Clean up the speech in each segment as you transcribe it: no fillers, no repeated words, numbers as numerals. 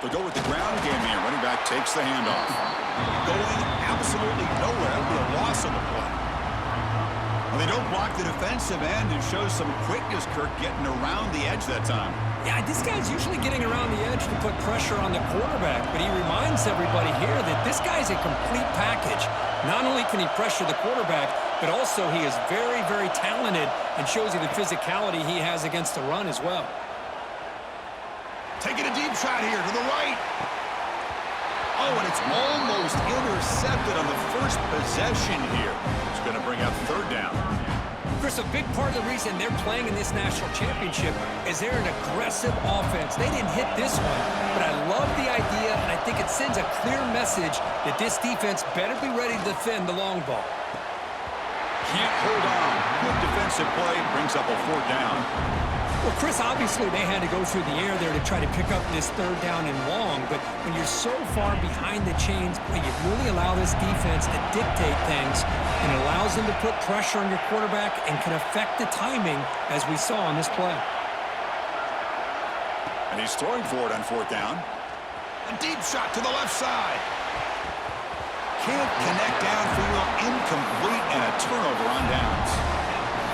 They'll go with the ground game here. Running back takes the handoff. Going absolutely nowhere. That'll be a loss on the play. Well, they don't block the defensive end and shows some quickness, Kirk, getting around the edge that time. Yeah, this guy's usually getting around the edge to put pressure on the quarterback, but he reminds everybody here that this guy's a complete package. Not only can he pressure the quarterback, but also he is very, very talented and shows you the physicality he has against the run as well. Taking a deep shot here to the right. Oh, and it's almost intercepted on the first possession here. It's going to bring up third down. Chris, a big part of the reason they're playing in this national championship is they're an aggressive offense. They didn't hit this one, but I love the idea, and I think it sends a clear message that this defense better be ready to defend the long ball. Can't hold on. Good defensive play brings up a fourth down. Well, Chris, obviously they had to go through the air there to try to pick up this third down and long, but when you're so far behind the chains, boy, you really allow this defense to dictate things, and it allows them to put pressure on your quarterback and can affect the timing, as we saw on this play. And he's throwing for it on fourth down. A deep shot to the left side. Can't connect downfield, incomplete, and a turnover on downs.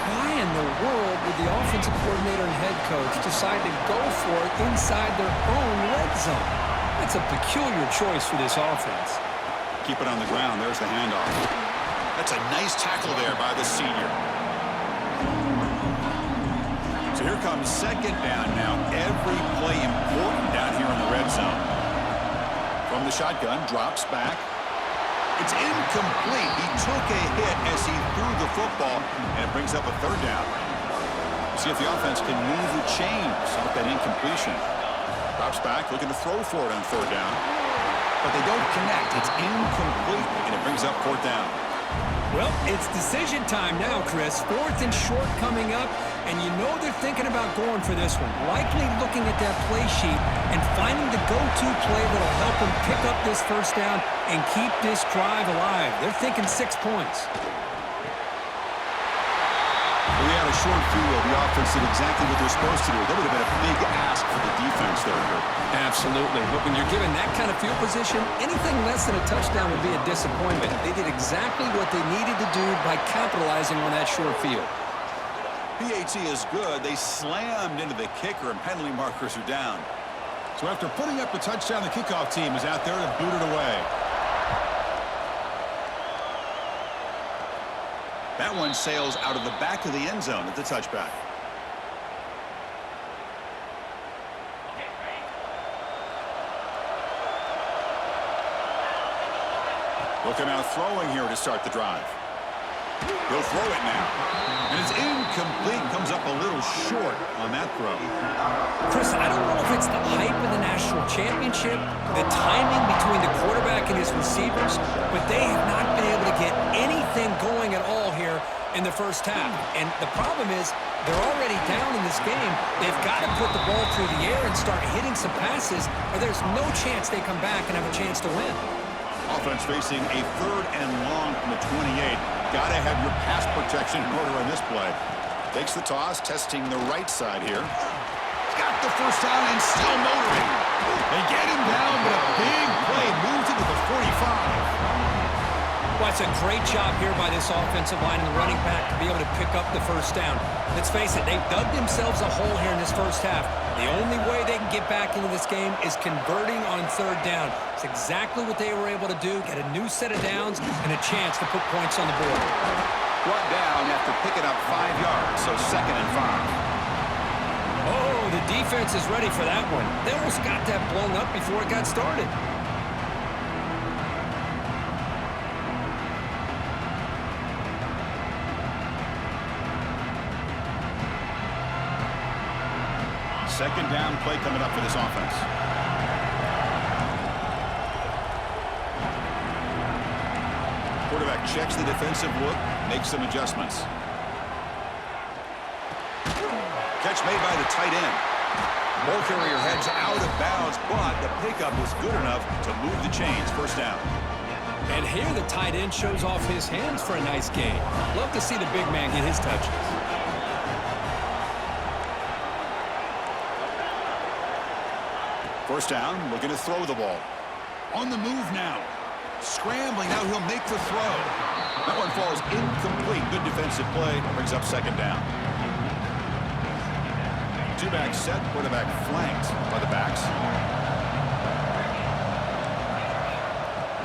Why in the world would the offensive coordinator and head coach decide to go for it inside their own red zone? That's a peculiar choice for this offense. Keep it on the ground. There's the handoff. That's a nice tackle there by the senior. So here comes second down now. Every play important down here in the red zone. From the shotgun, drops back. It's incomplete. He took a hit as he threw the football, and it brings up a third down. See if the offense can move the chains off that incompletion. Drops back, looking to throw for it on third down. But they don't connect. It's incomplete, and it brings up fourth down. Well, it's decision time now, Chris. Fourth and short coming up, and you know they're thinking about going for this one. Likely looking at that play sheet and finding the go-to play that'll help them pick up this first down and keep this drive alive. They're thinking 6 points. We had a short field. The offense did exactly what they're supposed to do. That would have been a big ask for the defense there, Kurt. Absolutely. But when you're given that kind of field position, anything less than a touchdown would be a disappointment. They did exactly what they needed to do by capitalizing on that short field. PAT is good. They slammed into the kicker, and penalty markers are down. So after putting up a touchdown, the kickoff team is out there to boot it away. That one sails out of the back of the end zone at the touchback. Looking out throwing here to start the drive. He'll throw it now. And it's incomplete. Comes up a little short on that throw. Chris, I don't know if it's the hype of the national championship, the timing between the quarterback and his receivers, but they have not been able to get anything going at all here in the first half. And the problem is they're already down in this game. They've got to put the ball through the air and start hitting some passes, or there's no chance they come back and have a chance to win. Offense facing a third and long from the 28. Got to have your pass protection in order on this play. Takes the toss, testing the right side here. Got the first down and still motoring. They get him down, but a big play moves into the 45. Well, it's a great job here by this offensive line and the running back to be able to pick up the first down. Let's face it, they've dug themselves a hole here in this first half. The only way they can get back into this game is converting on third down. It's exactly what they were able to do, get a new set of downs and a chance to put points on the board. Brought down after picking up 5 yards, so second and 5. Oh, the defense is ready for that one. They almost got that blown up before it got started. Second down play coming up for this offense. Quarterback checks the defensive look, makes some adjustments. Catch made by the tight end. Ball carrier heads out of bounds, but the pickup is good enough to move the chains. First down. And here the tight end shows off his hands for a nice gain. Love to see the big man get his touches. First down, looking to throw the ball. On the move now. Scrambling, now he'll make the throw. That one falls incomplete. Good defensive play, brings up second down. Two-back set, quarterback flanked by the backs.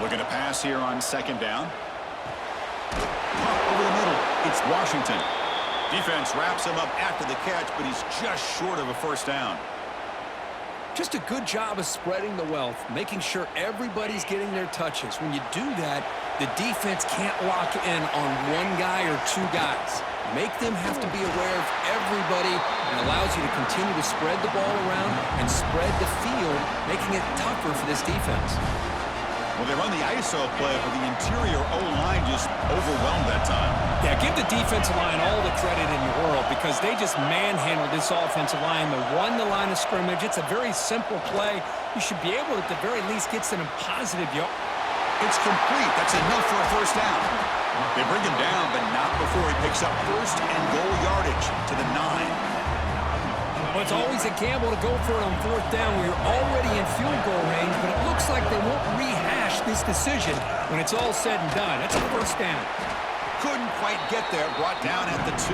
Looking to pass here on second down. Pop over the middle. It's Washington. Defense wraps him up after the catch, but he's just short of a first down. Just a good job of spreading the wealth, making sure everybody's getting their touches. When you do that, the defense can't lock in on one guy or two guys. Make them have to be aware of everybody and allows you to continue to spread the ball around and spread the field, making it tougher for this defense. Well, they run the ISO play, but the interior O-line just overwhelmed that time. Yeah, give the defensive line all the credit in the world because they just manhandled this offensive line. They won the line of scrimmage. It's a very simple play. You should be able to, at the very least, get some positive yards. It's complete. That's enough for a first down. They bring him down, but not before he picks up first and goal yardage to the 9. Well, it's always a gamble to go for it on fourth down where you're already in field goal range, but it looks like they won't rehash this decision when it's all said and done. That's a first down. Couldn't quite get there, brought down at the 2.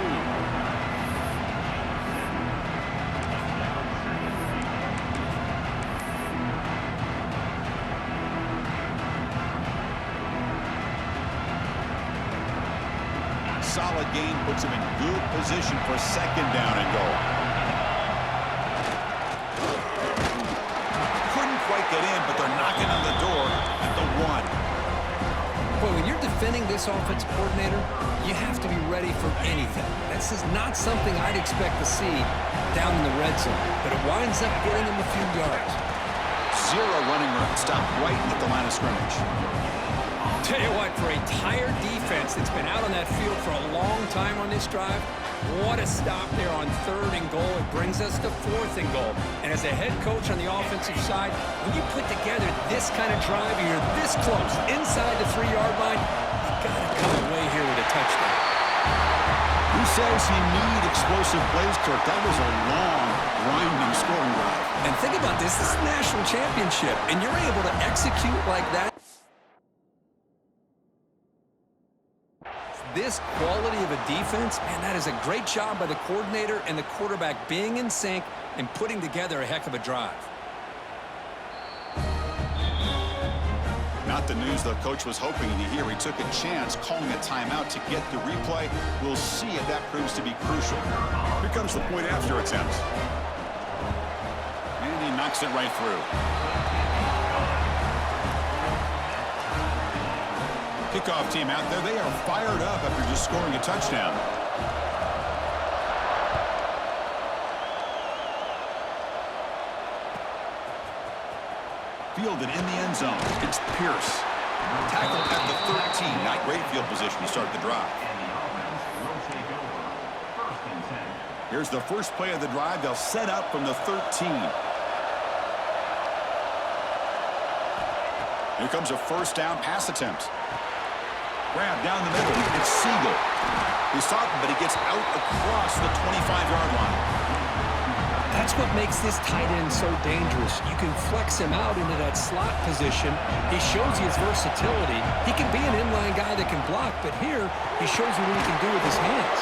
Solid gain puts him in good position for second down and goal. Couldn't quite get in, but they're knocking on the door at the 1. Boy, when you're defending this offensive coordinator, you have to be ready for anything. This is not something I'd expect to see down in the red zone, but it winds up getting him a few yards. 0 running room, stopped right at the line of scrimmage. Tell you what, for a tired defense that's been out on that field for a long time on this drive, what a stop there on 3rd and goal. It brings us to 4th and goal. And as a head coach on the offensive side, when you put together this kind of drive, you're this close, inside the 3-yard line, you got to come away here with a touchdown. Who says you need explosive plays, Kirk? That was a long, grinding scoring drive. And think about this is a national championship, and you're able to execute like that. This quality of a defense, man, that is a great job by the coordinator and the quarterback being in sync and putting together a heck of a drive. Not the news the coach was hoping to hear. He took a chance calling a timeout to get the replay. We'll see if that proves to be crucial. Here comes the point after attempt. And he knocks it right through. Kickoff team out there. They are fired up after just scoring a touchdown. Fielded in the end zone. It's Pierce. Tackled at the 13. Not great field position to start the drive. Here's the first play of the drive. They'll set up from the 13. Here comes a first down pass attempt. Grab down the middle. It's Siegel. He's stopped, but he gets out across the 25-yard line. That's what makes this tight end so dangerous. You can flex him out into that slot position. He shows you his versatility. He can be an inline guy that can block, but here he shows you what he can do with his hands.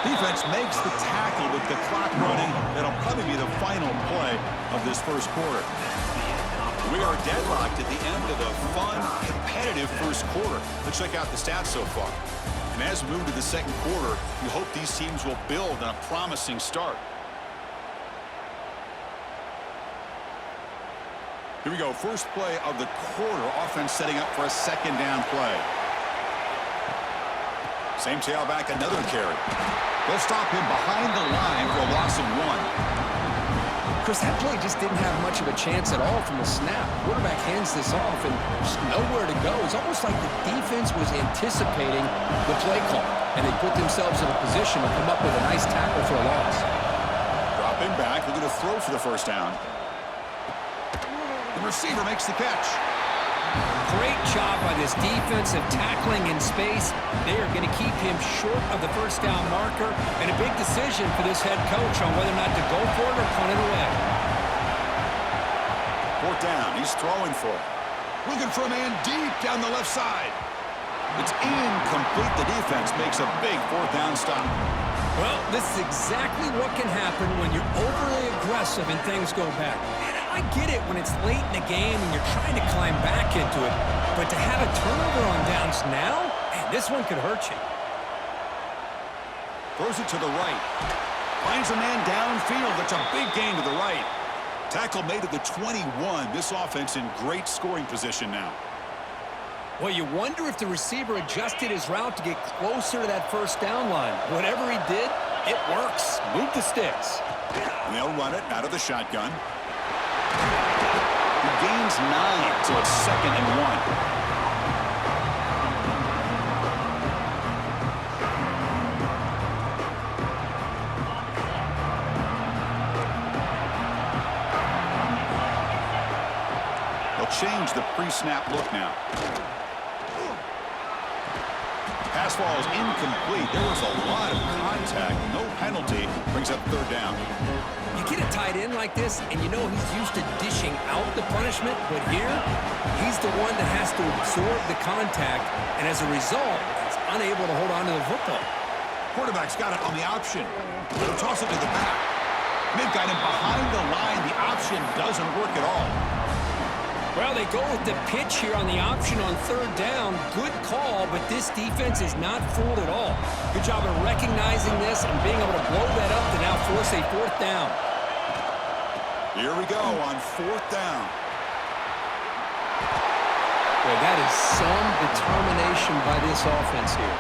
Defense makes the tackle with the clock running. That'll probably be the final play of this first quarter. We are deadlocked at the end of a fun, competitive first quarter. Let's check out the stats so far. And as we move to the second quarter, we hope these teams will build on a promising start. Here we go. First play of the quarter. Offense setting up for a second down play. Same tailback, another carry. They'll stop him behind the line for a loss of 1. Chris, that play just didn't have much of a chance at all from the snap. Quarterback hands this off and just nowhere to go. It's almost like the defense was anticipating the play call, and they put themselves in a position to come up with a nice tackle for a loss. Dropping back, looking to throw for the first down. The receiver makes the catch. Great job by this defensive tackling in space. They are going to keep him short of the first down marker, and a big decision for this head coach on whether or not to go for it or punt it away. Fourth down. He's throwing for it. Looking for a man deep down the left side. It's incomplete. The defense makes a big fourth down stop. Well, this is exactly what can happen when you're overly aggressive and things go bad. And I get it when it's late in the game and you're trying to climb back into it. But to have a turnover on downs now, man, this one could hurt you. Throws it to the right. Finds a man downfield. That's a big gain to the right. Tackle made at the 21. This offense in great scoring position now. Well, you wonder if the receiver adjusted his route to get closer to that first down line. Whatever he did, it works. Move the sticks. And they'll run it out of the shotgun. He gains 9, so it's 2nd and 1. Change the pre-snap look now. Pass ball is incomplete. There was a lot of contact. No penalty. Brings up 3rd down. You get a tight end like this, and you know he's used to dishing out the punishment, but here, he's the one that has to absorb the contact, and as a result, he's unable to hold on to the football. Quarterback's got it on the option. They'll toss it to the back. They've got him behind the line. The option doesn't work at all. Well, they go with the pitch here on the option on 3rd down. Good call, but this defense is not fooled at all. Good job of recognizing this and being able to blow that up to now force a 4th down. Here we go on 4th down. Boy, that is some determination by this offense here.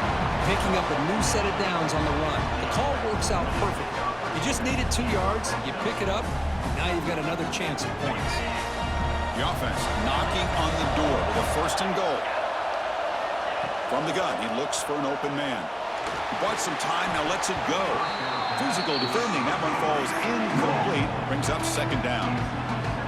Picking up a new set of downs on the run. The call works out perfectly. You just needed 2 yards. You pick it up. Now you've got another chance at points. The offense knocking on the door with a 1st and goal. From the gun, he looks for an open man. He bought some time, now lets it go. Physical defending, that one falls incomplete. Brings up 2nd down.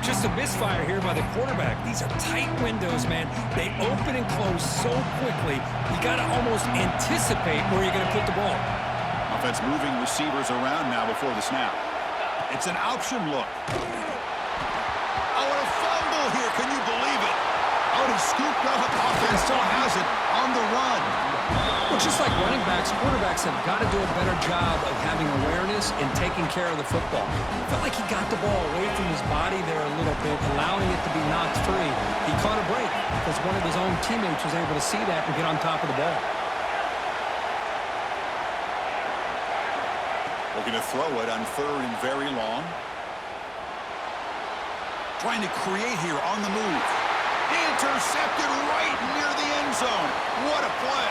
Just a misfire here by the quarterback. These are tight windows, man. They open and close so quickly, you got to almost anticipate where you're going to put the ball. Offense moving receivers around now before the snap. It's an option look. Here, can you believe it? Oh, he scooped up. Offense still has it on the run. Well, just like running backs, quarterbacks have got to do a better job of having awareness and taking care of the football. I felt like he got the ball away from his body there a little bit, allowing it to be knocked free. He caught a break because one of his own teammates was able to see that and get on top of the ball. Looking to throw it on 3rd and very long. Trying to create here on the move. Intercepted right near the end zone. What a play.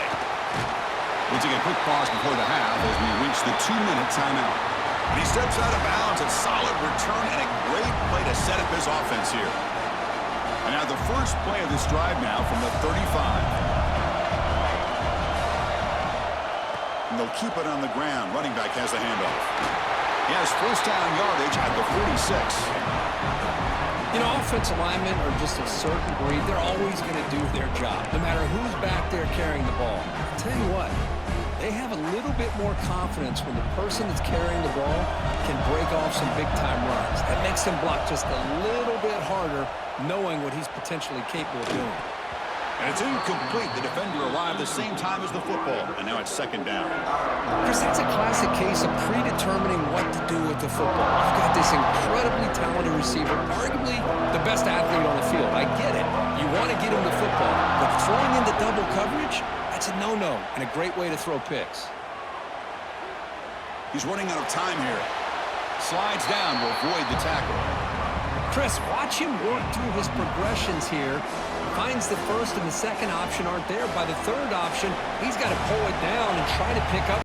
We'll take a quick pause before the half as we reach the 2-minute timeout. And he steps out of bounds. A solid return and a great play to set up his offense here. And now the first play of this drive now from the 35. And they'll keep it on the ground. Running back has the handoff. He has 1st down yardage at the 46. You know, offensive linemen are just a certain breed. They're always going to do their job, no matter who's back there carrying the ball. I'll tell you what, they have a little bit more confidence when the person that's carrying the ball can break off some big-time runs. That makes them block just a little bit harder, knowing what he's potentially capable of doing. And it's incomplete. The defender arrived the same time as the football, and now it's 2nd down. Chris, that's a classic case of predetermining what to do with the football. You've got this incredibly talented receiver, arguably the best athlete on the field. I get it. You want to get him the football, but throwing into double coverage, that's a no-no and a great way to throw picks. He's running out of time here. Slides down to avoid the tackle. Chris, watch him work through his progressions here. Finds the 1st and the 2nd option aren't there. By the 3rd option, he's got to pull it down and try to pick up